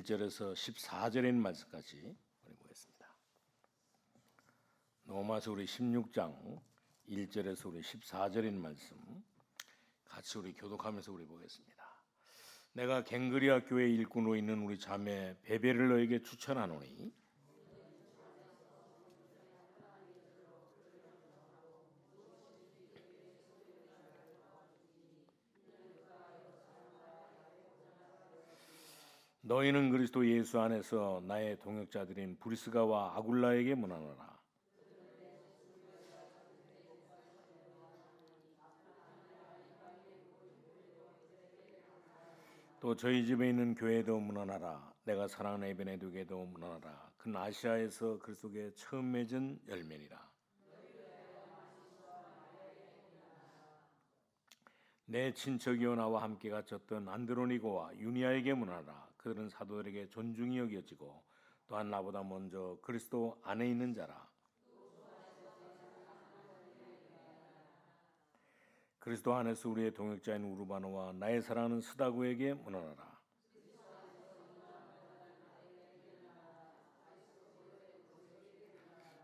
1절에서 14절의 말씀까지 우리 보겠습니다. 로마서 우리 16장 1절에서 우리 14절의 말씀 같이 우리 교독하면서 우리 보겠습니다. 내가 갱그리아 교회 일꾼으로 있는 우리 자매 베베를 너에게 추천하노니 너희는 그리스도 예수 안에서 나의 동역자들인 브리스가와 아굴라에게 문안하라. 또 저희 집에 있는 교회도 문안하라. 내가 사랑하는 에베네두에게도 문안하라. 그는 아시아에서 그리스도께 처음 맺은 열매니라. 내 친척이요 나와 함께 갇혔던 안드로니고와 유니아에게 문안하라. 그들은 사도들에게 존중이 여겨지고 또한 나보다 먼저 그리스도 안에 있는 자라. 그리스도 안에서 우리의 동역자인 우르바노와 나의 사랑하는 스다구에게 문안하라.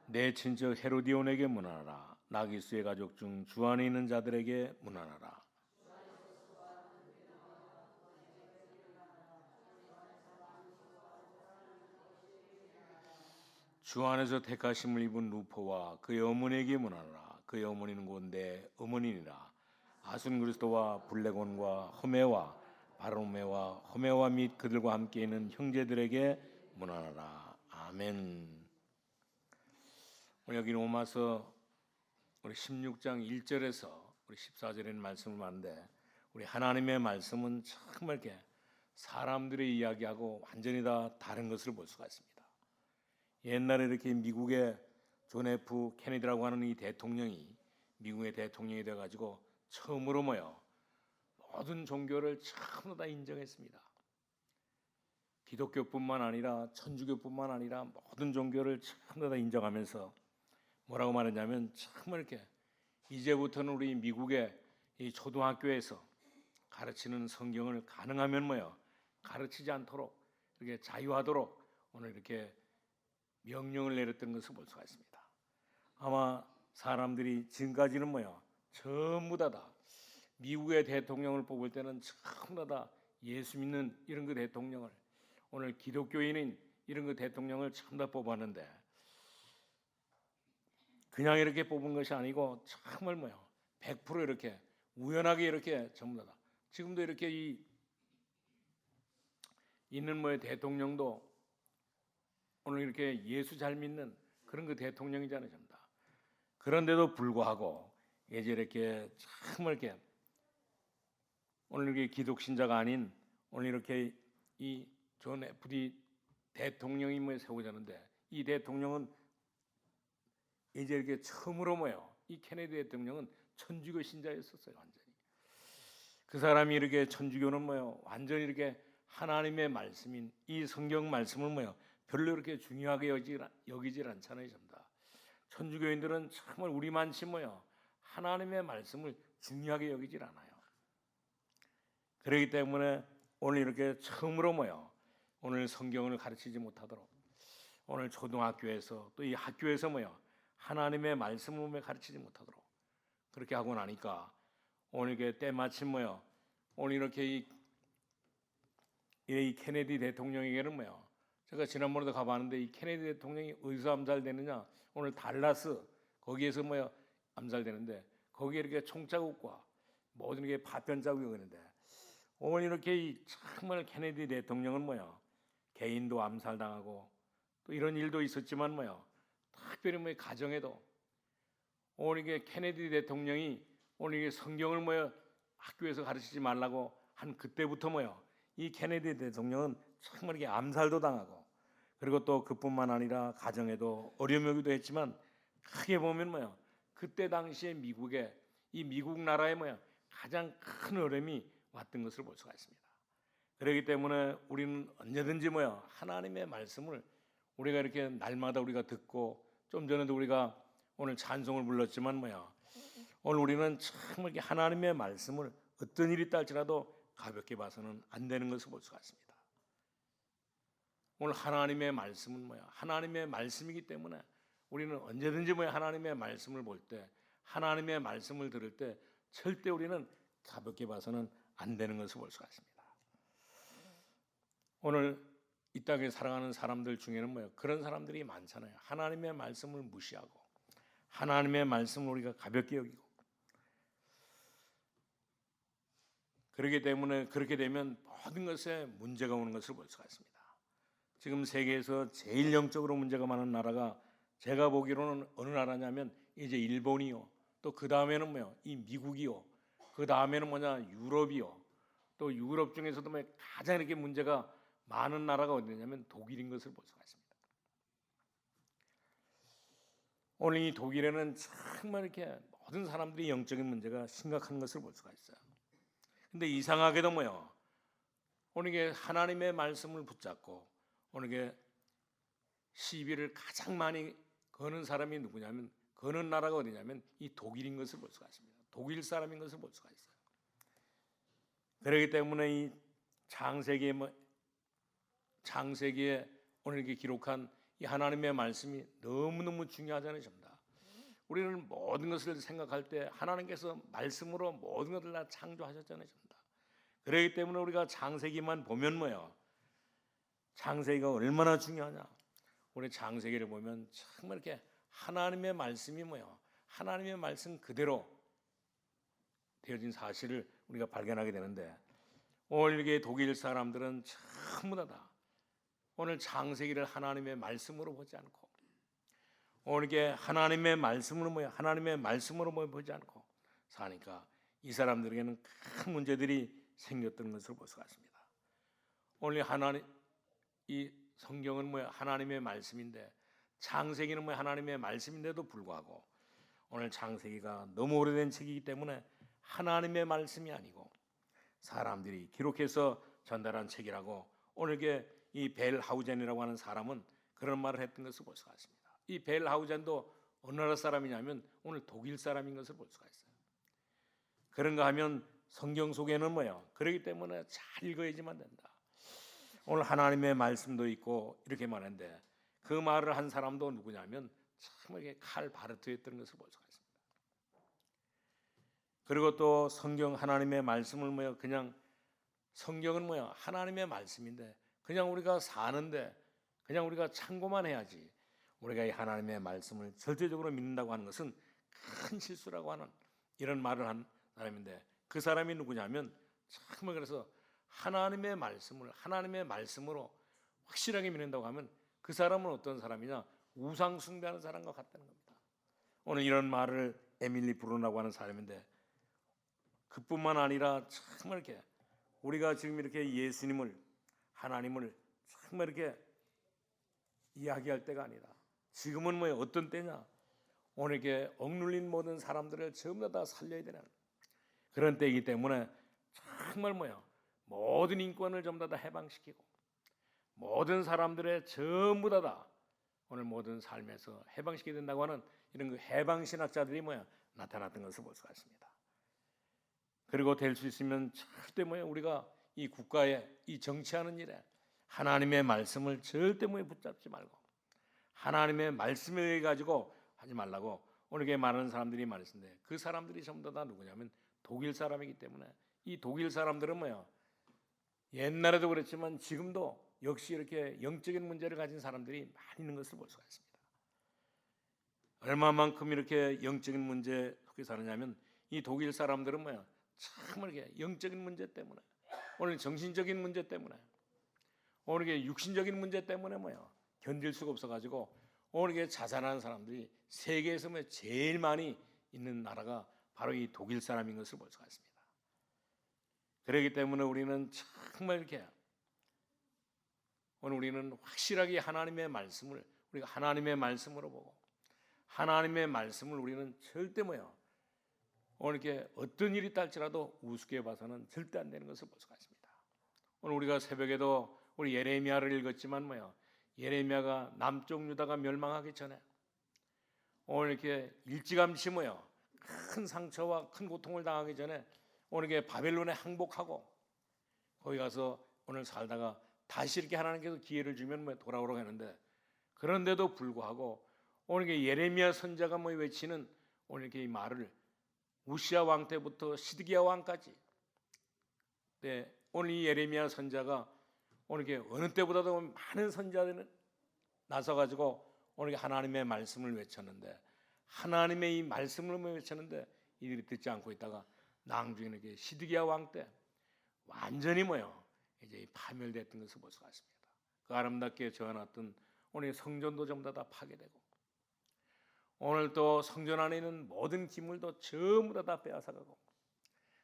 내 친척 헤로디온에게 문안하라. 나기스의 가족 중 주 안에 있는 자들에게 문안하라. 주 안에서 택하심을 입은 루포와 그의 어머니에게 문안하라. 그의 어머니는 곧 내 어머니니라. 아순 그리스도와 블레곤과 허메와 바로메와 허메와 및 그들과 함께 있는 형제들에게 문안하라. 아멘. 오늘 여기 로마서 우리 16장 1절에서 우리 14절에는 말씀을 봤는데 우리 하나님의 말씀은 정말 이렇게 사람들의 이야기하고 완전히 다 다른 것을 볼 수가 있습니다. 옛날에 이렇게 미국의 존 F 케네디라고 하는 이 대통령이 미국의 대통령이 돼가지고 처음으로 모든 종교를 전부 다 인정했습니다. 기독교뿐만 아니라 천주교뿐만 아니라 모든 종교를 전부 다 인정하면서 뭐라고 말했냐면 정말 이렇게 이제부터는 우리 미국의 이 초등학교에서 가르치는 성경을 가능하면 가르치지 않도록 이렇게 자유하도록 오늘 이렇게 명령을 내렸던 것을 볼 수가 있습니다. 아마 사람들이 지금까지는 전부 다 미국의 대통령을 뽑을 때는 전부 다 예수 믿는 이런 그 대통령을 오늘 기독교인인 이런 그 대통령을 전부 다 뽑았는데 그냥 이렇게 뽑은 것이 아니고 정말 100% 이렇게 우연하게 이렇게 전부 다 지금도 이렇게 있는 대통령도 오늘 이렇게 예수 잘 믿는 그런 그 대통령이잖아요, 전부 다. 그런데도 불구하고 이제 이렇게 정말 이렇게 오늘 이렇게 기독 신자가 아닌 오늘 이렇게 이 존 F.D. 대통령이 세우자는데 이 대통령은 이제 이렇게 처음으로 이 케네디 대통령은 천주교 신자였었어요, 완전히. 그 사람이 이렇게 천주교는 완전히 이렇게 하나님의 말씀인 이 성경 말씀을 별로 이렇게 중요하게 여기질 않잖아요, 전부 다. 천주교인들은 정말 우리만치 하나님의 말씀을 중요하게 여기질 않아요. 그렇기 때문에 오늘 이렇게 처음으로 오늘 성경을 가르치지 못하도록 오늘 초등학교에서 또 이 학교에서 하나님의 말씀을 가르치지 못하도록 그렇게 하고 나니까 오늘 이렇게 때마침 오늘 이렇게 이 케네디 대통령에게는 제가 지난번에도 가봤는데 이 케네디 대통령이 어디서 암살되느냐? 오늘 달라스 거기에서 암살되는데 거기에 이렇게 총자국과 모든 게 파편 자국이 있는데 오늘 이렇게 정말 케네디 대통령은 개인도 암살당하고 또 이런 일도 있었지만 특별히 가정에도 오늘 이게 케네디 대통령이 오늘 이게 성경을 학교에서 가르치지 말라고 한 그때부터 이 케네디 대통령은 정말 이게 암살도 당하고 그리고 또 그뿐만 아니라 가정에도 어려움이 오기도 했지만 크게 보면 그때 당시에 미국 나라에 가장 큰 어려움이 왔던 것을 볼 수가 있습니다. 그렇기 때문에 우리는 언제든지 하나님의 말씀을 우리가 이렇게 날마다 우리가 듣고 좀 전에도 우리가 오늘 찬송을 불렀지만 오늘 우리는 정말 하나님의 말씀을 어떤 일이 있다 할지라도 가볍게 봐서는 안 되는 것을 볼 수가 있습니다. 오늘 하나님의 말씀은 뭐야? 하나님의 말씀이기 때문에 우리는 언제든지 뭐야? 하나님의 말씀을 볼 때, 하나님의 말씀을 들을 때 절대 우리는 가볍게 봐서는 안 되는 것을 볼 수가 있습니다. 오늘 이 땅에 살아가는 사람들 중에는 뭐야? 그런 사람들이 많잖아요. 하나님의 말씀을 무시하고 하나님의 말씀을 우리가 가볍게 여기고, 그렇기 때문에 그렇게 되면 모든 것에 문제가 오는 것을 볼 수가 있습니다. 지금 세계에서 제일 영적으로 문제가 많은 나라가 제가 보기로는 어느 나라냐면 이제 일본이요. 또 그 다음에는 뭐요? 이 미국이요. 그 다음에는 뭐냐? 유럽이요. 또 유럽 중에서도 뭐 가장 이렇게 문제가 많은 나라가 어디냐면 독일인 것을 볼 수가 있습니다. 오늘 이 독일에는 정말 이렇게 모든 사람들이 영적인 문제가 심각한 것을 볼 수가 있어요. 근데 이상하게도 뭐요? 오늘 이게 하나님의 말씀을 붙잡고 오늘 이게 시비를 가장 많이 거는 사람이 누구냐면, 거는 나라가 어디냐면 이 독일인 것을 볼 수가 있습니다. 독일 사람인 것을 볼 수가 있어요. 그렇기 때문에 이 창세기에 오늘 이렇게 기록한 이 하나님의 말씀이 너무너무 중요하잖아요. 전부 다. 우리는 모든 것을 생각할 때 하나님께서 말씀으로 모든 것을 다 창조하셨잖아요. 전부 다. 그렇기 때문에 우리가 창세기만 보면 뭐예요? 창세기가 얼마나 중요하냐? 우리 창세기를 보면 정말 이렇게 하나님의 말씀이 뭐예요? 하나님의 말씀 그대로 되어진 사실을 우리가 발견하게 되는데, 오늘 이게 독일 사람들은 전부 다 오늘 창세기를 하나님의 말씀으로 보지 않고, 오늘 이게 하나님의 말씀으로 뭐예요? 하나님의 말씀으로 보지 않고 사니까 이 사람들에게는 큰 문제들이 생겼던 것을 볼 수가 있습니다. 오늘 이 성경은 뭐야? 하나님의 말씀인데, 창세기는 뭐야? 하나님의 말씀인데도 불구하고 오늘 창세기가 너무 오래된 책이기 때문에 하나님의 말씀이 아니고 사람들이 기록해서 전달한 책이라고 오늘 이 벨하우젠이라고 하는 사람은 그런 말을 했던 것을 볼 수가 있습니다. 이 벨하우젠도 어느 나라 사람이냐면 오늘 독일 사람인 것을 볼 수가 있어요. 그런가 하면 성경 속에는 뭐예요? 그렇기 때문에 잘 읽어야지만 된다. 오늘 하나님의 말씀도 있고 이렇게 말했는데, 그 말을 한 사람도 누구냐면 참에게 칼 바르트였던 것을 볼 수가 있습니다. 그리고 또 성경 하나님의 말씀을 뭐야? 그냥 성경은 뭐야? 하나님의 말씀인데 그냥 우리가 사는데 그냥 우리가 참고만 해야지, 우리가 이 하나님의 말씀을 절대적으로 믿는다고 하는 것은 큰 실수라고 하는 이런 말을 한 사람인데, 그 사람이 누구냐면 정말 그래서 하나님의 말씀을 하나님의 말씀으로 확실하게 믿는다고 하면 그 사람은 어떤 사람이냐? 우상 숭배하는 사람과 같다는 겁니다. 오늘 이런 말을 에밀리 브루노라고 하는 사람인데, 그뿐만 아니라 정말 이렇게 우리가 지금 이렇게 예수님을 하나님을 정말 이렇게 이야기할 때가 아니라 지금은 뭐예요? 어떤 때냐? 오늘 이렇게 억눌린 모든 사람들을 전부 다 살려야 되는 그런 때이기 때문에 정말 뭐예요? 모든 인권을 전부 다 해방시키고 모든 사람들의 전부 다 오늘 모든 삶에서 해방시켜야 된다고 하는 이런 그 해방신학자들이 뭐야? 나타났던 것을 볼 수가 있습니다. 그리고 될 수 있으면 절대 뭐야? 우리가 이 국가에 이 정치하는 일에 하나님의 말씀을 절대 뭐야? 붙잡지 말고 하나님의 말씀을 가지고 하지 말라고 오늘 이렇게 말하는 사람들이 많으신데, 그 사람들이 전부 다 누구냐면 독일 사람이기 때문에 이 독일 사람들은 뭐야? 옛날에도 그랬지만 지금도 역시 이렇게 영적인 문제를 가진 사람들이 많이 있는 것을 볼 수가 있습니다. 얼마만큼 이렇게 영적인 문제 속에 사느냐면 이 독일 사람들은 뭐야? 정말 이렇게 영적인 문제 때문에, 오늘 정신적인 문제 때문에, 오늘 이게 육신적인 문제 때문에 뭐야? 견딜 수가 없어가지고 오늘 이게 자살하는 사람들이 세계에서 뭐 제일 많이 있는 나라가 바로 이 독일 사람인 것을 볼 수가 있습니다. 그렇기 때문에 우리는 정말 이렇게 오늘 우리는 확실하게 하나님의 말씀을 우리가 하나님의 말씀으로 보고 하나님의 말씀을 우리는 절대 뭐요? 오늘 이렇게 어떤 일이 있달지라도 우습게 봐서는 절대 안 되는 것을 볼 수가 있습니다. 오늘 우리가 새벽에도 우리 예레미야를 읽었지만 뭐요? 예레미야가 남쪽 유다가 멸망하기 전에 오늘 이렇게 일찌감치 뭐요? 큰 상처와 큰 고통을 당하기 전에 오늘 이렇게 바벨론에 항복하고 거기 가서 오늘 살다가 다시 이렇게 하나님께서 기회를 주면 뭐 돌아오라고 하는데, 그런데도 불구하고 오늘 이렇게 예레미야 선자가 뭐 외치는 오늘 이렇게 이 말을 우시아 왕 때부터 시드기야 왕까지, 네, 오늘 이 예레미야 선자가 오늘 이렇게 어느 때보다도 많은 선자들은 나서 가지고 오늘 하나님의 말씀을 외쳤는데, 하나님의 이 말씀을 외쳤는데 이들이 듣지 않고 있다가 나중에 이렇게 시드기야 왕 때 완전히 뭐요, 이제 파멸됐던 것을 볼 수가 있습니다. 그 아름답게 지어놨던 오늘 성전도 전부 다 파괴되고, 오늘 또 성전 안에 있는 모든 기물도 전부 다 빼앗아가고,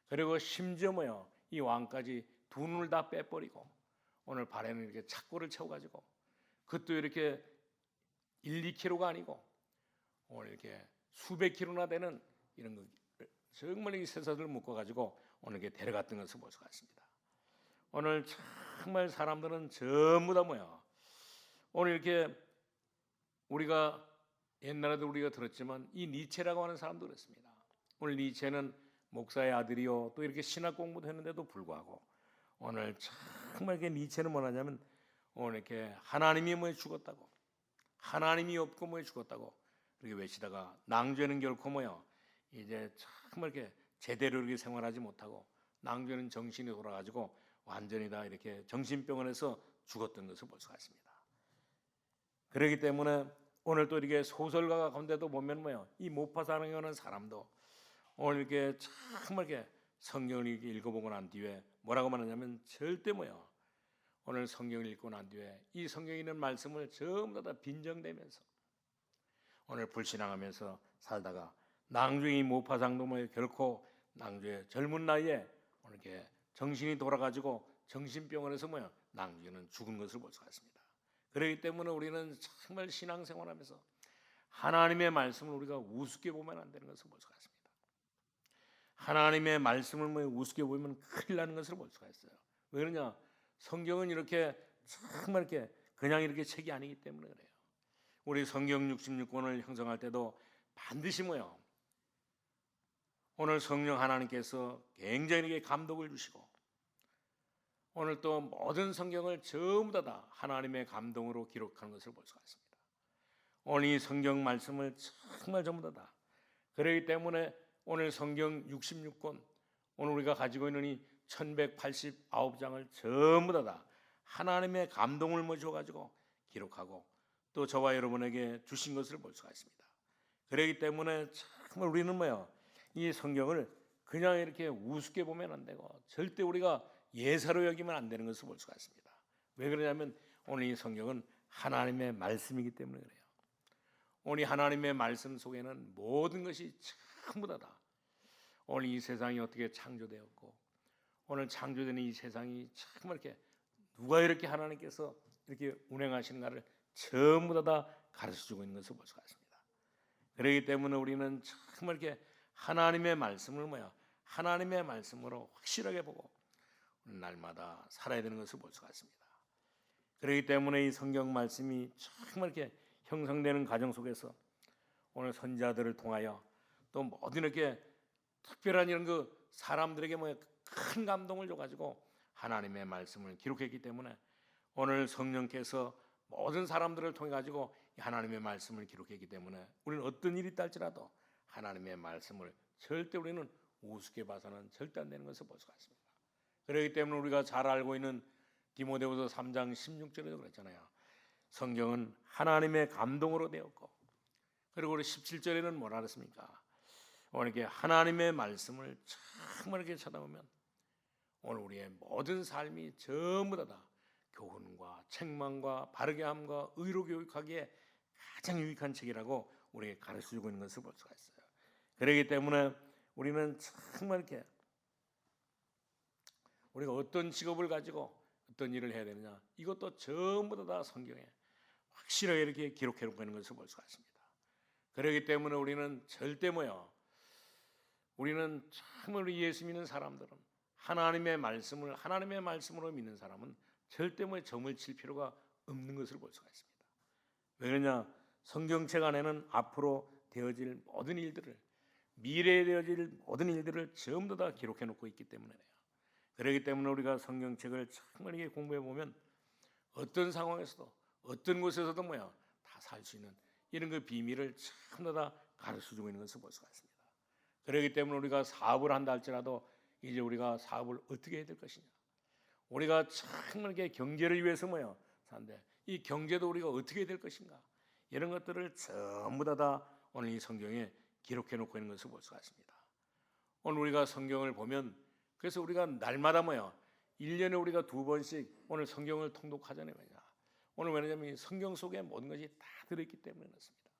그리고 심지어 뭐요, 이 왕까지 두 눈을 다 빼버리고, 오늘 발에는 이렇게 착고를 채워가지고, 그것도 이렇게 1, 2kg가 아니고 오늘 이렇게 수백 킬로나 되는 이런 거 정말 이 쇠사슬을 묶어가지고 오늘 이렇게 데려갔던 것을 볼 수가 있습니다. 오늘 정말 사람들은 전부 다 뭐야, 오늘 이렇게 우리가 옛날에도 우리가 들었지만 이 니체라고 하는 사람도 그랬습니다. 오늘 니체는 목사의 아들이요, 또 이렇게 신학 공부도 했는데도 불구하고 오늘 정말 이게 니체는 뭐냐면 오늘 이렇게 하나님이 뭐 죽었다고, 하나님이 없고 뭐 죽었다고 이렇게 외치다가 낭죄는 결코 뭐요, 이제 정말 이렇게 제대로 이렇게 생활하지 못하고 낭죄는 정신이 돌아가지고 완전히 다 이렇게 정신병원에서 죽었던 것을 볼 수가 있습니다. 그렇기 때문에 오늘 또 이렇게 소설가 가운데도 보면 뭐요, 이 모파사랑이라는 사람도 오늘 이렇게 정말 이렇게 성경을 이렇게 읽어보고 난 뒤에 뭐라고 말하냐면, 절대 뭐요, 오늘 성경을 읽고 난 뒤에 이 성경에 있는 말씀을 전부 다 빈정대면서 오늘 불신앙하면서 살다가 낭중이 모파상도 뭐 결코 낭주의 젊은 나이에 오늘 이렇게 정신이 돌아가지고 정신병원에서 뭐야, 낭주는 죽은 것을 볼 수가 있습니다. 그렇기 때문에 우리는 정말 신앙생활하면서 하나님의 말씀을 우리가 우습게 보면 안 되는 것을 볼 수가 있습니다. 하나님의 말씀을 뭐 우습게 보면 큰일 나는 것을 볼 수가 있어요. 왜 그러냐? 성경은 이렇게 정말 이렇게 그냥 이렇게 책이 아니기 때문에 그래요. 우리 성경 66권을 형성할 때도 반드시 뭐요, 오늘 성령 하나님께서 굉장히 감독을 주시고 오늘 또 모든 성경을 전부 다 하나님의 감동으로 기록하는 것을 볼 수가 있습니다. 오늘 이 성경 말씀을 정말 전부 다 그렇기 때문에 오늘 성경 66권, 오늘 우리가 가지고 있는 이 1189장을 전부 다 하나님의 감동을 모셔가지고 기록하고 또 저와 여러분에게 주신 것을 볼 수가 있습니다. 그렇기 때문에 정말 우리는 뭐요, 이 성경을 그냥 이렇게 우습게 보면 안 되고 절대 우리가 예사로 여기면 안 되는 것을 볼 수가 있습니다. 왜 그러냐면 오늘 이 성경은 하나님의 말씀이기 때문에 그래요. 오늘 하나님의 말씀 속에는 모든 것이 전부 다 오늘 이 세상이 어떻게 창조되었고 오늘 창조되는 이 세상이 정말 이렇게 누가 이렇게 하나님께서 이렇게 운행하시는가를 전부 다 가르쳐주고 있는 것을 볼 수가 있습니다. 그렇기 때문에 우리는 정말 이렇게 하나님의 말씀을 뭐야, 하나님의 말씀으로 확실하게 보고 날마다 살아야 되는 것을 볼 수가 있습니다. 그렇기 때문에 이 성경 말씀이 정말 이렇게 형성되는 과정 속에서 오늘 선지자들을 통하여 또 모든 이렇게 특별한 이런 그 사람들에게 뭐 큰 감동을 줘가지고 하나님의 말씀을 기록했기 때문에 오늘 성령께서 모든 사람들을 통해 가지고 하나님의 말씀을 기록했기 때문에 우리는 어떤 일이 있달지라도 하나님의 말씀을 절대 우리는 우습게 봐서는 절대 안 되는 것을 볼 수가 있습니다. 그렇기 때문에 우리가 잘 알고 있는 디모데후서 3장 16절에도 그랬잖아요. 성경은 하나님의 감동으로 되었고, 그리고 우리 17절에는 뭐라 그랬습니까? 오늘 이렇게 하나님의 말씀을 정말 이렇게 쳐다보면 오늘 우리의 모든 삶이 전부 다 교훈과 책망과 바르게 함과 의로 교육하기에 가장 유익한 책이라고 우리에게 가르쳐주고 있는 것을 볼 수가 있어요. 그렇기 때문에 우리는 정말 이렇게 우리가 어떤 직업을 가지고 어떤 일을 해야 되느냐, 이것도 전부 다 성경에 확실하게 이렇게 기록해놓고 있는 것을 볼 수가 있습니다. 그렇기 때문에 우리는 절대 뭐요, 우리는 정말 우리 예수 믿는 사람들은 하나님의 말씀으로 믿는 사람은 절대 뭐 점을 칠 필요가 없는 것을 볼 수가 있습니다. 왜 그러냐? 성경책 안에는 앞으로 되어질 모든 일들을, 미래에 되어질 모든 일들을 전부 다 기록해 놓고 있기 때문에요. 그렇기 때문에 우리가 성경책을 정말 이렇게 공부해 보면 어떤 상황에서도 어떤 곳에서도 다 살 수 있는 이런 그 비밀을 전부 다 가르쳐주고 있는 것을 볼 수가 있습니다. 그렇기 때문에 우리가 사업을 한다 할지라도 이제 우리가 사업을 어떻게 해야 될 것이냐, 우리가 정말 경제를 위해서 사는데 이 경제도 우리가 어떻게 해야 될 것인가, 이런 것들을 전부 다 오늘 이 성경에 기록해 놓고 있는 것을 볼 수가 있습니다. 오늘 우리가 성경을 보면 그래서 우리가 날마다 1년에 우리가 2번씩 오늘 성경을 통독하잖아요. 오늘 왜냐하면 성경 속에 모든 것이 다 들어있기 때문에 그렇습니다.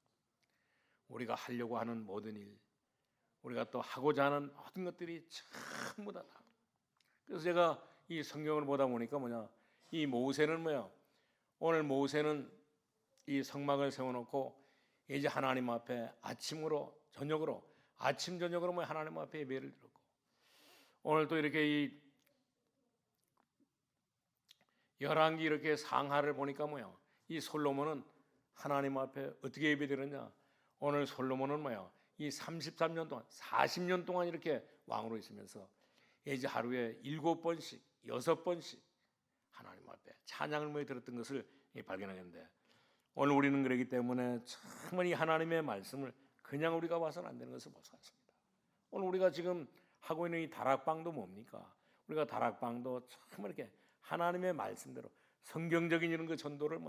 우리가 하려고 하는 모든 일, 우리가 또 하고자 하는 모든 것들이 전부 다. 그래서 제가 이 성경을 보다 보니까 이 모세는 오늘 모세는 이 성막을 세워놓고 이제 하나님 앞에 아침으로 저녁으로 아침 저녁으로 하나님 앞에 예배를 드렸고, 오늘 또 이렇게 이 열왕기 이렇게 상하를 보니까 이 솔로몬은 하나님 앞에 어떻게 예배드렸냐, 오늘 솔로몬은 이 33년 동안 40년 동안 이렇게 왕으로 있으면서 이제 하루에 7번씩 6번씩 하나님 앞에 찬양을 들었던 것을 발견하겠는데, 오늘 우리는 그러기 때문에 정말 이 하나님의 말씀을 그냥 우리가 봐서는 안 되는 것을 볼 수가 있습니다. 오늘 우리가 지금 하고 있는 이 다락방도 뭡니까? 우리가 다락방도 정말 이렇게 하나님의 말씀대로 성경적인 이런 그 전도를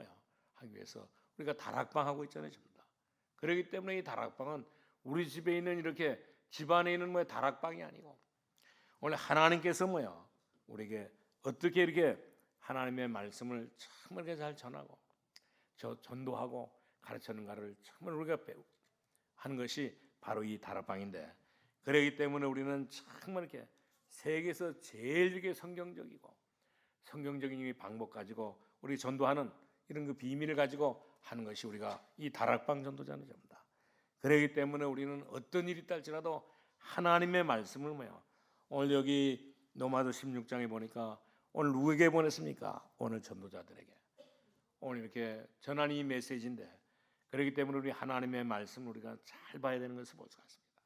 하기 위해서 우리가 다락방 하고 있잖아요, 전부 다. 그렇기 때문에 이 다락방은 우리 집에 있는 이렇게 집안에 있는 다락방이 아니고 원래 하나님께서 우리에게 어떻게 이렇게 하나님의 말씀을 정말 잘 전하고 전도하고 가르치는가를 정말 우리가 하는 것이 바로 이 다락방인데, 그렇기 때문에 우리는 정말 이렇게 세계에서 제일 이렇게 성경적이고 성경적인 이 방법 가지고 우리 전도하는 이런 그 비밀을 가지고 하는 것이 우리가 이 다락방 전도자는 겁니다. 그렇기 때문에 우리는 어떤 일이 있다 할지라도 하나님의 말씀을 오늘 여기 로마서 16장에 보니까 오늘 누구에게 보냈습니까? 오늘 전도자들에게 오늘 이렇게 전하는 이 메시지인데, 그렇기 때문에 우리 하나님의 말씀을 우리가 잘 봐야 되는 것을 볼 수가 있습니다.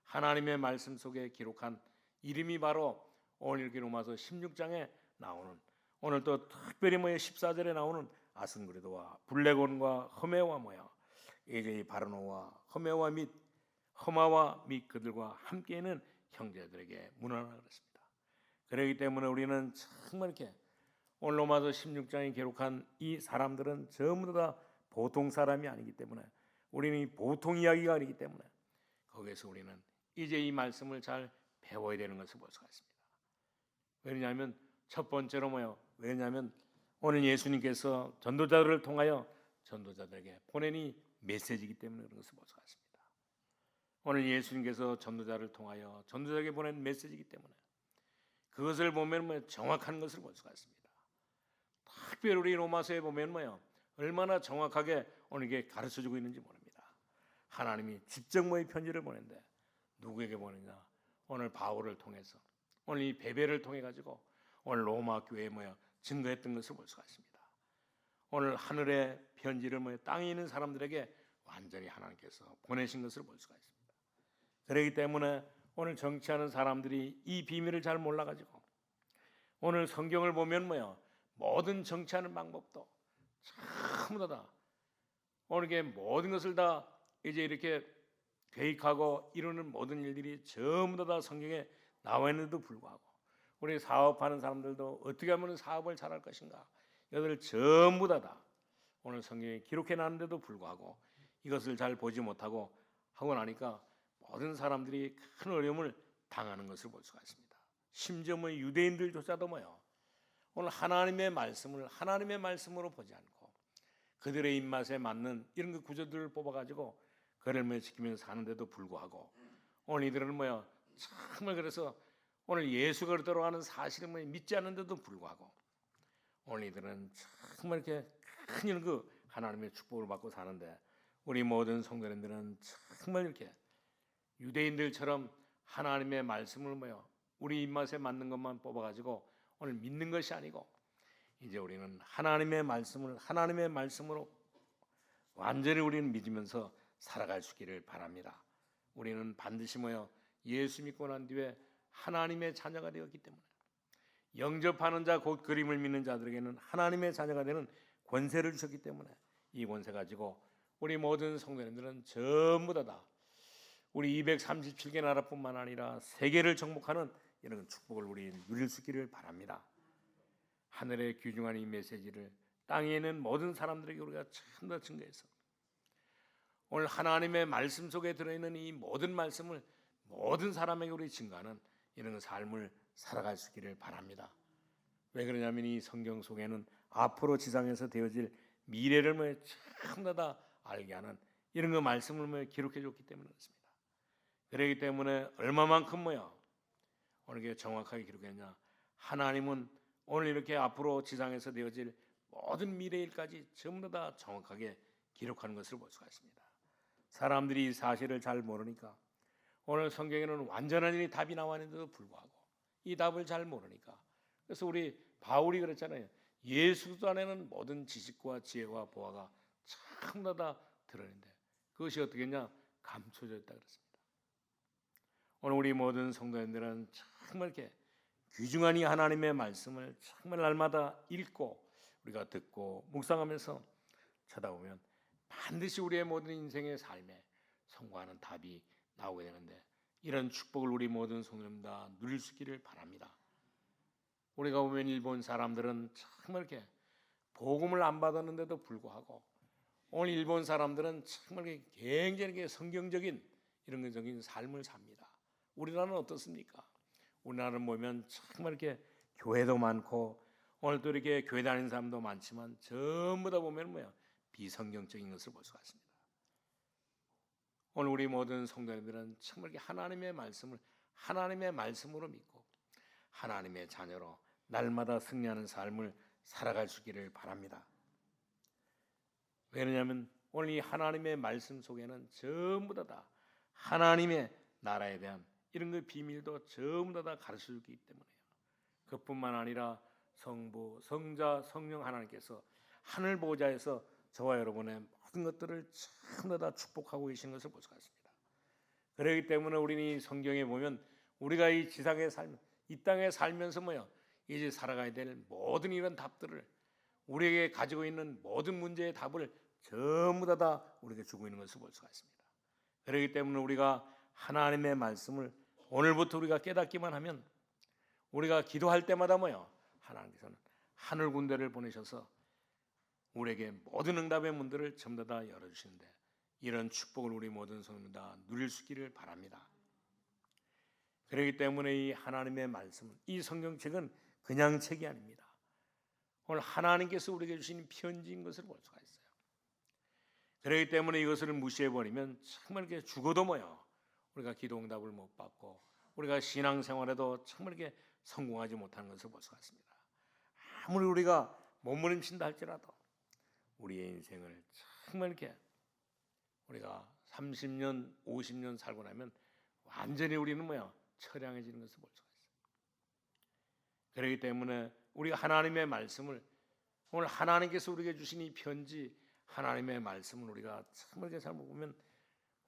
하나님의 말씀 속에 기록한 이름이 바로 오늘 이렇게 로마서 16장에 나오는, 오늘 또 특별히 14절에 나오는 아승그리도와 블레곤과 허메와 이제 바르노와 허메와 및 허마와 및 그들과 함께 있는 형제들에게 문안하라 그랬습니다. 그렇기 때문에 우리는 정말 이렇게 오늘 로마서 16장에 기록한 이 사람들은 전부 다 보통 사람이 아니기 때문에, 우리는 이 보통 이야기가 아니기 때문에 거기에서 우리는 이제 이 말씀을 잘 배워야 되는 것을 볼 수가 있습니다. 왜냐하면 첫 번째로 왜냐하면 오늘 예수님께서 전도자들을 통하여 전도자들에게 보낸 이 메시지이기 때문에 그런 것을 볼 수가 있습니다. 오늘 예수님께서 전도자를 통하여 전도자에게 보낸 메시지이기 때문에 그것을 보면 정확한 것을 볼 수가 있습니다. 특별히 우리 로마서에 보면 얼마나 정확하게 오늘 이게 가르쳐주고 있는지 모릅니다. 하나님이 직접 편지를 보낸데 누구에게 보내냐? 오늘 바울을 통해서 오늘 이 베베를 통해 가지고 오늘 로마 교회에 증거했던 것을 볼 수가 있습니다. 오늘 하늘의 편지를 땅에 있는 사람들에게 완전히 하나님께서 보내신 것을 볼 수가 있습니다. 그렇기 때문에 오늘 정치하는 사람들이 이 비밀을 잘 몰라가지고 오늘 성경을 보면 모든 정치하는 방법도 전부 다 오늘 게 모든 것을 다 이제 이렇게 계획하고 이루는 모든 일들이 전부 다 성경에 나와 있는데도 불구하고 우리 사업하는 사람들도 어떻게 하면 사업을 잘할 것인가, 이것을 전부 다 오늘 성경에 기록해 놨는데도 불구하고 이것을 잘 보지 못하고 하고 나니까 모든 사람들이 큰 어려움을 당하는 것을 볼 수가 있습니다. 심지어 유대인들조차도 오늘 하나님의 말씀으로 보지 않고 그들의 입맛에 맞는 이런 그 구조들을 뽑아가지고 그를 지키면서 사는데도 불구하고 오늘 이들은 정말 그래서 오늘 예수가 그렇다고 하는 사실을 믿지 않는데도 불구하고 오늘 이들은 정말 이렇게 큰 이런 그 하나님의 축복을 받고 사는데, 우리 모든 성도님들은 정말 이렇게 유대인들처럼 하나님의 말씀을 우리 입맛에 맞는 것만 뽑아가지고 오늘 믿는 것이 아니고 이제 우리는 하나님의 말씀으로 완전히 우리는 믿으면서 살아갈 수 있기를 바랍니다. 우리는 반드시 예수 믿고 난 뒤에 하나님의 자녀가 되었기 때문에 영접하는 자 곧 그림을 믿는 자들에게는 하나님의 자녀가 되는 권세를 주셨기 때문에 이 권세 가지고 우리 모든 성도님들은 전부 다 우리 237개 나라뿐만 아니라 세계를 정복하는 이런 축복을 우리 누릴 수 있기를 바랍니다. 하늘의 귀중한 이 메시지를 땅에 있는 모든 사람들에게 우리가 참 더 증거해서 오늘 하나님의 말씀 속에 들어있는 이 모든 말씀을 모든 사람에게 우리 증거하는 이런 삶을 살아갈 수 있기를 바랍니다. 왜 그러냐면 이 성경 속에는 앞으로 지상에서 되어질 미래를 참 더 알게 하는 이런 거 말씀을 기록해 줬기 때문에 그렇습니다. 그렇기 때문에 얼마만큼 오늘 이게 정확하게 기록했냐? 하나님은 오늘 이렇게 앞으로 지상에서 되어질 모든 미래일까지 전부 다 정확하게 기록하는 것을 볼 수가 있습니다. 사람들이 이 사실을 잘 모르니까 오늘 성경에는 완전한 이 답이 나와 있는데도 불구하고 이 답을 잘 모르니까 그래서 우리 바울이 그랬잖아요. 예수 그리스도 안에는 모든 지식과 지혜와 보화가 전부 다 들어있는데 그것이 어떻게 했냐? 감춰져 있다 그랬습니다. 오늘 우리 모든 성도님들은 정말 이렇게 귀중한 이 하나님의 말씀을 정말 날마다 읽고 우리가 듣고 묵상하면서 쳐다보면 반드시 우리의 모든 인생의 삶에 성공하는 답이 나오게 되는데 이런 축복을 우리 모든 성도님 다 누릴 수 있기를 바랍니다. 우리가 보면 일본 사람들은 정말 이렇게 복음을 안 받았는데도 불구하고 오늘 일본 사람들은 정말 굉장히 성경적인 이런 것적인 삶을 삽니다. 우리나라는 어떻습니까? 우리나라는 보면 정말 이렇게 교회도 많고 오늘 또 이렇게 교회 다니는 사람도 많지만 전부 다 보면 비성경적인 것을 볼 수가 있습니다. 오늘 우리 모든 성도님들은 정말 이렇게 하나님의 말씀을 하나님의 말씀으로 믿고 하나님의 자녀로 날마다 승리하는 삶을 살아갈 수 있기를 바랍니다. 왜냐하면 오늘 이 하나님의 말씀 속에는 전부 다 하나님의 나라에 대한 이런 그 비밀도 전부 다 가르쳐 주기 때문에요. 그뿐만 아니라 성부, 성자, 성령 하나님께서 하늘 보좌에서 저와 여러분의 모든 것들을 전부 다 축복하고 계신 것을 볼 수가 있습니다. 그렇기 때문에 우리는 이 성경에 보면 우리가 이 지상에 이 땅에 살면서 이제 살아가야 될 모든 이런 답들을 우리에게 가지고 있는 모든 문제의 답을 전부 다 우리에게 주고 있는 것을 볼 수가 있습니다. 그렇기 때문에 우리가 하나님의 말씀을 오늘부터 우리가 깨닫기만 하면 우리가 기도할 때마다 하나님께서는 하늘 군대를 보내셔서 우리에게 모든 응답의 문들을 전부 다 열어주시는데 이런 축복을 우리 모든 성도들 다 누릴 수 있기를 바랍니다. 그렇기 때문에 이 하나님의 말씀은 이 성경책은 그냥 책이 아닙니다. 오늘 하나님께서 우리에게 주신 편지인 것을 볼 수가 있어요. 그렇기 때문에 이것을 무시해버리면 정말 이렇게 죽어도 우리가 기도 응답을 못 받고 우리가 신앙생활에도 정말 이렇게 성공하지 못하는 것을 볼 수가 있습니다. 아무리 우리가 몸부림친다 할지라도 우리의 인생을 정말 이렇게 우리가 30년, 50년 살고 나면 완전히 우리는 처량해지는 것을 볼 수가 있어요. 그렇기 때문에 우리가 하나님의 말씀을 오늘 하나님께서 우리에게 주신 이 편지 하나님의 말씀을 우리가 정말 이렇게 잘못 보면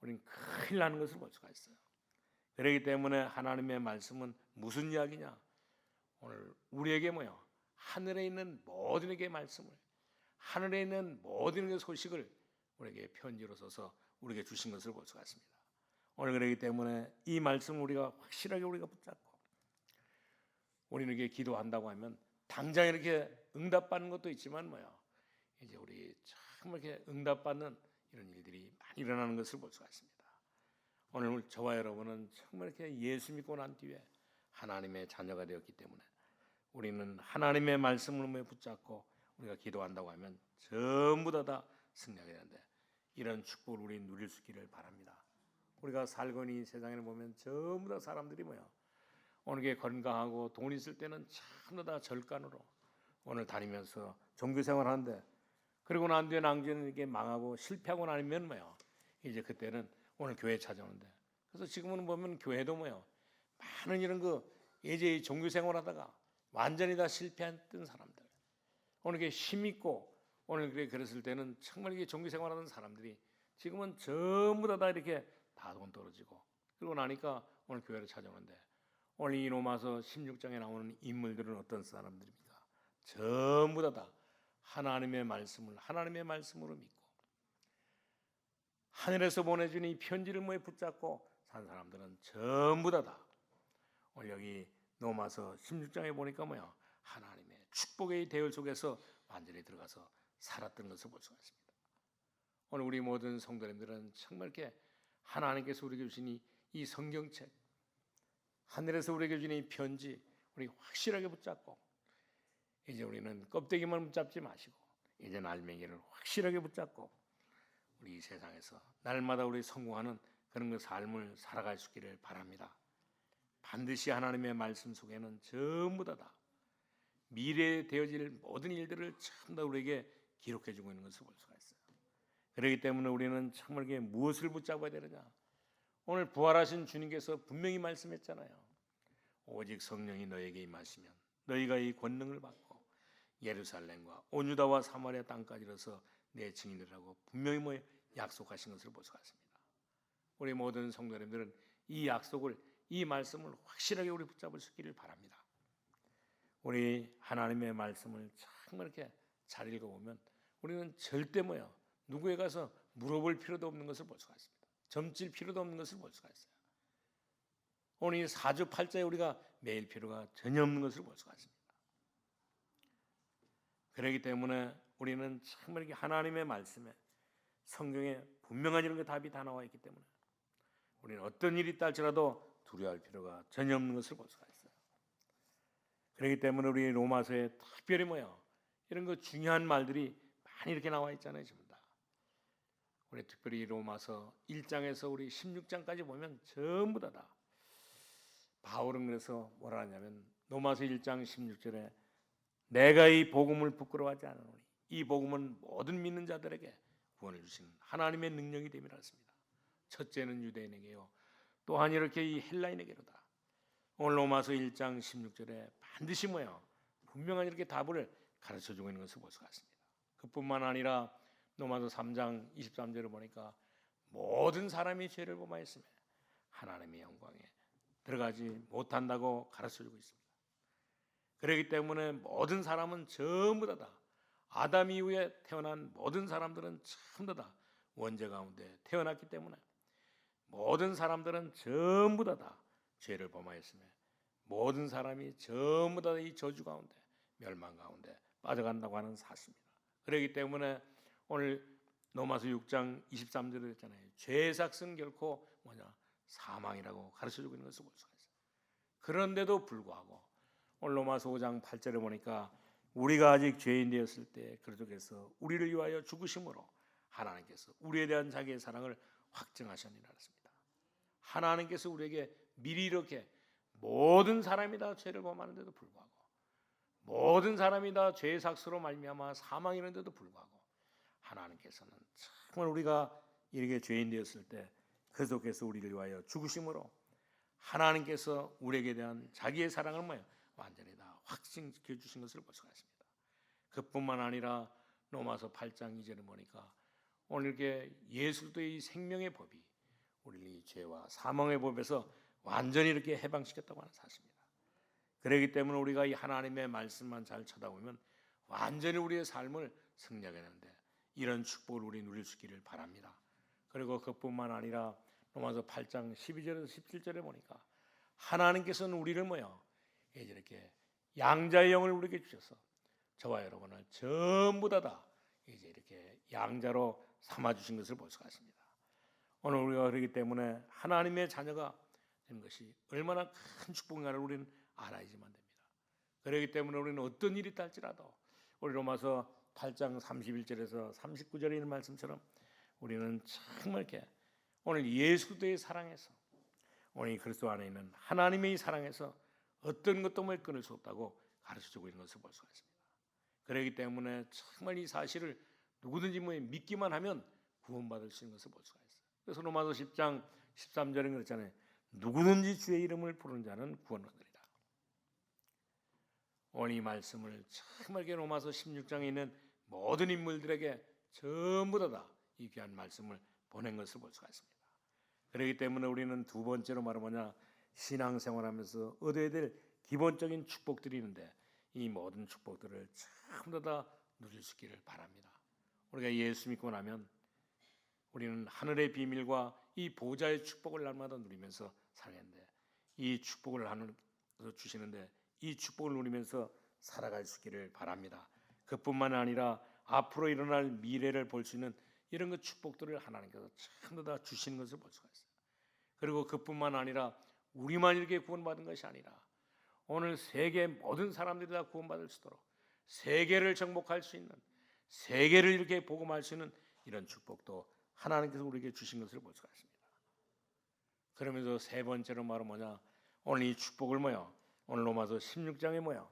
우리는 큰일 나는 것을 볼 수가 있어요. 그렇기 때문에 하나님의 말씀은 무슨 이야기냐? 오늘 우리에게 하늘에 있는 모든 게 말씀을 하늘에 있는 모든 게 소식을 우리에게 편지로 써서 우리에게 주신 것을 볼 수가 있습니다. 오늘 그렇기 때문에 이 말씀을 우리가 확실하게 우리가 붙잡고 우리는 이게 기도한다고 하면 당장 이렇게 응답받는 것도 있지만 이제 우리 정말 이렇게 응답받는 이런 일들이 많이 일어나는 것을 볼 수가 있습니다. 오늘 저와 여러분은 정말 이렇게 예수 믿고 난 뒤에 하나님의 자녀가 되었기 때문에 우리는 하나님의 말씀을 붙잡고 우리가 기도한다고 하면 전부 다 승리하게 되는데 이런 축복을 우리 누릴 수 있기를 바랍니다. 우리가 살고 있는 이 세상에 보면 전부 다 사람들이 오늘 게 건강하고 돈 있을 때는 전부 다 절간으로 오늘 다니면서 종교생활하는데 그리고 난 뒤에 낭주는 이게 망하고 실패하고 나면 이제 그때는 오늘 교회 찾아오는데 그래서 지금은 보면 교회도 많은 이런 이제 종교생활하다가 완전히 다 실패했던 사람들 오늘 이게 힘 있고 오늘 그랬을 때는 정말 이게 종교생활하는 사람들이 지금은 전부 다 이렇게 다 돈 떨어지고 그러고 나니까 오늘 교회를 찾아오는데 오늘 이 로마서 16장에 나오는 인물들은 어떤 사람들입니까? 전부 다 하나님의 말씀으로 믿고 하늘에서 보내준 이 편지를 붙잡고 산 사람들은 전부 다 오늘 여기 로마서 16장에 보니까 하나님의 축복의 대열 속에서 완전히 들어가서 살았던 것을 볼 수가 있습니다. 오늘 우리 모든 성도님들은 정말 이렇게 하나님께서 우리에게 주신 이 성경책, 하늘에서 우리에게 주신 이 편지, 우리 확실하게 붙잡고 이제 우리는 껍데기만 붙잡지 마시고 이제 알맹이를 확실하게 붙잡고 우리 이 세상에서 날마다 우리 성공하는 그런 그 삶을 살아갈 수 있기를 바랍니다. 반드시 하나님의 말씀 속에는 전부 다 미래에 되어질 모든 일들을 전부 다 우리에게 기록해 주고 있는 것을 볼 수가 있어요. 그렇기 때문에 우리는 정말 무엇을 붙잡아야 되느냐? 오늘 부활하신 주님께서 분명히 말씀했잖아요. 오직 성령이 너에게 임하시면 너희가 이 권능을 받고 예루살렘과 온 유다와 사마리아 땅까지 이르러서 내 증인이라고 분명히 약속하신 것을 볼 수가 있습니다. 우리 모든 성도님들은 이 약속을, 이 말씀을 확실하게 우리 붙잡을 수 있기를 바랍니다. 우리 하나님의 말씀을 정말 이렇게 잘 읽어보면 우리는 절대 누구에 가서 물어볼 필요도 없는 것을 볼 수가 있습니다. 점칠 필요도 없는 것을 볼 수가 있어요. 오늘 이 4주 8자에 우리가 매일 필요가 전혀 없는 것을 볼 수가 있습니다. 그렇기 때문에 우리는 정말 이렇게 하나님의 말씀에 성경에 분명한 이런 답이 다 나와 있기 때문에 우리는 어떤 일이 있다 할지라도 두려워할 필요가 전혀 없는 것을 볼 수가 있어요. 그렇기 때문에 우리 로마서에 특별히 이런 거 중요한 말들이 많이 이렇게 나와 있잖아요. 전부 다. 우리 특별히 로마서 1장에서 우리 16장까지 보면 전부 다 바울은 그래서 뭐라 하냐면 로마서 1장 16절에 내가 이 복음을 부끄러워하지 않으노니 이 복음은 모든 믿는 자들에게 구원을 주시는 하나님의 능력이 됨이라 했습니다. 첫째는 유대인에게요, 또한 이렇게 이 헬라인에게로다. 오늘 로마서 1장 16절에 반드시 분명한 이렇게 답을 가르쳐주고 있는 것을 볼 수가 있습니다. 그뿐만 아니라 로마서 3장 23절을 보니까 모든 사람이 죄를 범하였으며 하나님의 영광에 들어가지 못한다고 가르쳐주고 있습니다. 그렇기 때문에 모든 사람은 전부 다 아담 이후에 태어난 모든 사람들은 전부 다 원죄 가운데 태어났기 때문에 모든 사람들은 전부 다 죄를 범하였으며 모든 사람이 전부 다 이 저주 가운데 멸망 가운데 빠져간다고 하는 사실입니다. 그렇기 때문에 오늘 로마서 6장 23절에 했잖아요. 죄의 삭은 결코 사망이라고 가르쳐주고 있는 것을 볼 수가 있어요. 그런데도 불구하고 오늘 로마서 5장 8절에 보니까 우리가 아직 죄인 되었을 때 그리스도께서 우리를 위하여 죽으심으로 하나님께서 우리에 대한 자기의 사랑을 확증하셨느니라 했습니다. 하나님께서 우리에게 미리 이렇게 모든 사람이 다 죄를 범하는데도 불구하고 모든 사람이 다 죄의 삭스로 말미암아 사망이는데도 불구하고 하나님께서는 정말 우리가 이렇게 죄인 되었을 때 그리스도께서 우리를 위하여 죽으심으로 하나님께서 우리에게 대한 자기의 사랑을 완전히 다 확증시켜 주신 것을 볼 수가 있습니다. 그뿐만 아니라 로마서 8장 2절을 보니까 오늘 이렇게 예수 그리스도의 생명의 법이 우리를 이 죄와 사망의 법에서 완전히 이렇게 해방시켰다고 하는 사실입니다. 그렇기 때문에 우리가 이 하나님의 말씀만 잘 쳐다보면 완전히 우리의 삶을 승리하게 되는데 이런 축복을 우리 누릴 수 있기를 바랍니다. 그리고 그뿐만 아니라 로마서 8장 12절에서 17절에 보니까 하나님께서는 우리를 이제 이렇게 양자의 영을 우리에게 주셔서 저와 여러분을 전부 다 이제 이렇게 양자로 삼아 주신 것을 볼 수가 있습니다. 오늘 우리가 그렇기 때문에 하나님의 자녀가 되는 것이 얼마나 큰 축복인가를 우리는 알아야지만 됩니다. 그렇기 때문에 우리는 어떤 일이 있다 할지라도 우리 로마서 8장 31절에서 39절에 있는 말씀처럼 우리는 정말 이렇게 오늘 예수 그리스도의 사랑에서 오늘 이 그리스도 안에 있는 하나님의 사랑에서 어떤 것도 끊을 수 없다고 가르쳐주고 있는 것을 볼 수가 있습니다. 그렇기 때문에 정말 이 사실을 누구든지 믿기만 하면 구원받을 수 있는 것을 볼 수가 있어요. 그래서 로마서 10장 13절에 그랬잖아요. 누구든지 주의 이름을 부르는 자는 구원받으리라. 오늘 이 말씀을 정말 로마서 16장에 있는 모든 인물들에게 전부 다 이 귀한 말씀을 보낸 것을 볼 수가 있습니다. 그렇기 때문에 우리는 두 번째로 말하면 신앙생활하면서 얻어야 될 기본적인 축복들이 있는데 이 모든 축복들을 전부 다 누릴 수 있기를 바랍니다. 우리가 예수 믿고 나면 우리는 하늘의 비밀과 이 보좌의 축복을 날마다 누리면서 살겠는데 이 축복을 하늘에서 주시는데 이 축복을 누리면서 살아갈 수 있기를 바랍니다. 그뿐만 아니라 앞으로 일어날 미래를 볼 수 있는 이런 그 축복들을 하나님께서 전부 다 주시는 것을 볼 수가 있어요. 그리고 그뿐만 아니라 우리만 이렇게 구원받은 것이 아니라 오늘 세계 모든 사람들이 다 구원받을 수 있도록 세계를 정복할 수 있는, 세계를 이렇게 복음할 수 있는 이런 축복도 하나님께서 우리에게 주신 것을 볼 수가 있습니다. 그러면서 세 번째로 말은 뭐냐? 오늘 이 축복을 오늘 로마서 16장에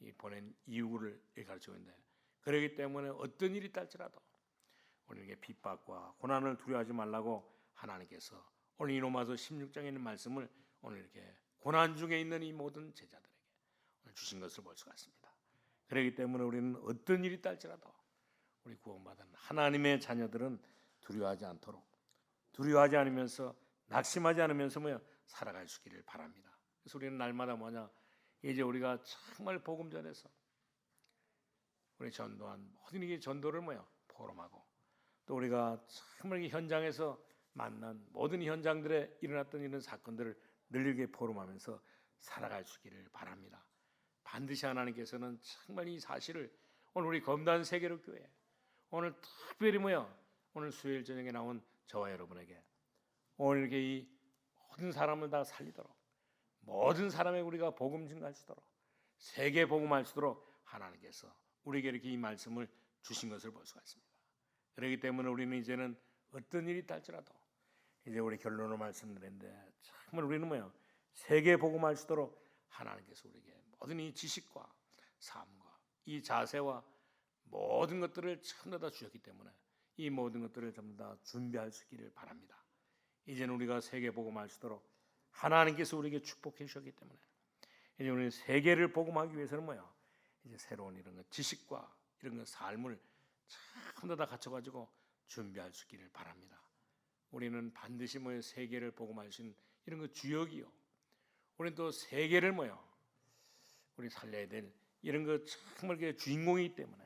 이 보낸 이유를 가르치고 있는데 그렇기 때문에 어떤 일이 있달지라도 우리에게 핍박과 고난을 두려워하지 말라고 하나님께서 오늘 이 로마서 16장에 있는 말씀을 오늘 이렇게 고난 중에 있는 이 모든 제자들에게 오늘 주신 것을 볼 수가 있습니다. 그렇기 때문에 우리는 어떤 일이 있달지라도 우리 구원받은 하나님의 자녀들은 두려워하지 않도록 두려워하지 않으면서 낙심하지 않으면서 살아갈 수 있기를 바랍니다. 그래서 우리는 날마다 이제 우리가 정말 복음 전에서 우리 전도한 모든 이 전도를 포럼하고 또 우리가 정말 이 현장에서 만난 모든 현장들에 일어났던 이런 사건들을 늘 이렇게 포럼하면서 살아갈 수 있기를 바랍니다. 반드시 하나님께서는 정말 이 사실을 오늘 우리 검단 세계로 교회 오늘 특별히 오늘 수요일 저녁에 나온 저와 여러분에게 오늘 이렇게 이 모든 사람을 다 살리도록 모든 사람에게 우리가 복음 증가할 수 있도록 세계 복음할 수 있도록 하나님께서 우리에게 이렇게 이 말씀을 주신 것을 볼 수가 있습니다. 그렇기 때문에 우리는 이제는 어떤 일이 있달지라도 이제 우리 결론을 말씀드렸는데 정말 우리는 세계 복음할 수 있도록 하나님께서 우리에게 모든 이 지식과 삶과 이 자세와 모든 것들을 전부 다 주셨기 때문에 이 모든 것들을 전부 다 준비할 수 있기를 바랍니다. 이제는 우리가 세계 복음할 수 있도록 하나님께서 우리에게 축복해 주셨기 때문에 이제 우리 세계를 복음하기 위해서는 이제 새로운 이런 것 지식과 이런 것 삶을 전부 다 갖춰가지고 준비할 수 있기를 바랍니다. 우리는 반드시 세계를 복음할 수 있는 이런 것 주역이요. 우리는 또 세계를 우리 살려야 될 이런 것 정말 주인공이기 때문에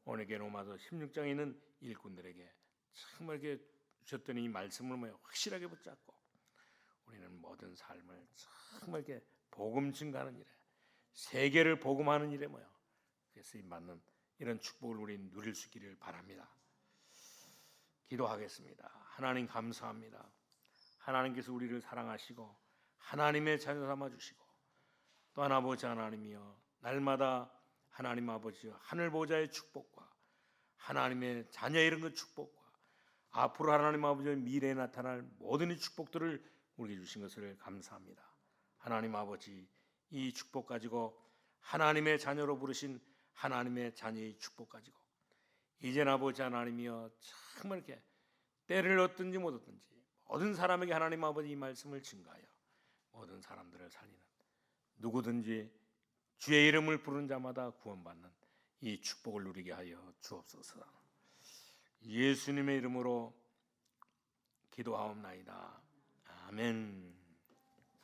오늘 로마서 16장에 있는 일꾼들에게 정말 주셨던 이 말씀을 확실하게 붙잡고 우리는 모든 삶을 정말 복음 증가하는 일에 세계를 복음하는 일에 쓰임 받는 이런 축복을 우리 누릴 수 있기를 바랍니다. 기도하겠습니다. 하나님 감사합니다. 하나님께서 우리를 사랑하시고 하나님의 자녀 삼아 주시고 또한 아버지 하나님이여 날마다 하나님 아버지여 하늘 보좌의 축복과 하나님의 자녀의 이런 것 축복과 앞으로 하나님 아버지의 미래에 나타날 모든 이 축복들을 우리에게 주신 것을 감사합니다. 하나님 아버지 이 축복 가지고 하나님의 자녀로 부르신 하나님의 자녀의 축복 가지고 이젠 아버지 하나님이여 정말 이렇게 때를 얻든지 못 얻든지 모든 사람에게 하나님 아버지 이 말씀을 증가하여 모든 사람들을 살리는 누구든지 주의 이름을 부르는 자마다 구원받는 이 축복을 누리게 하여 주옵소서. 예수님의 이름으로 기도하옵나이다. 아멘.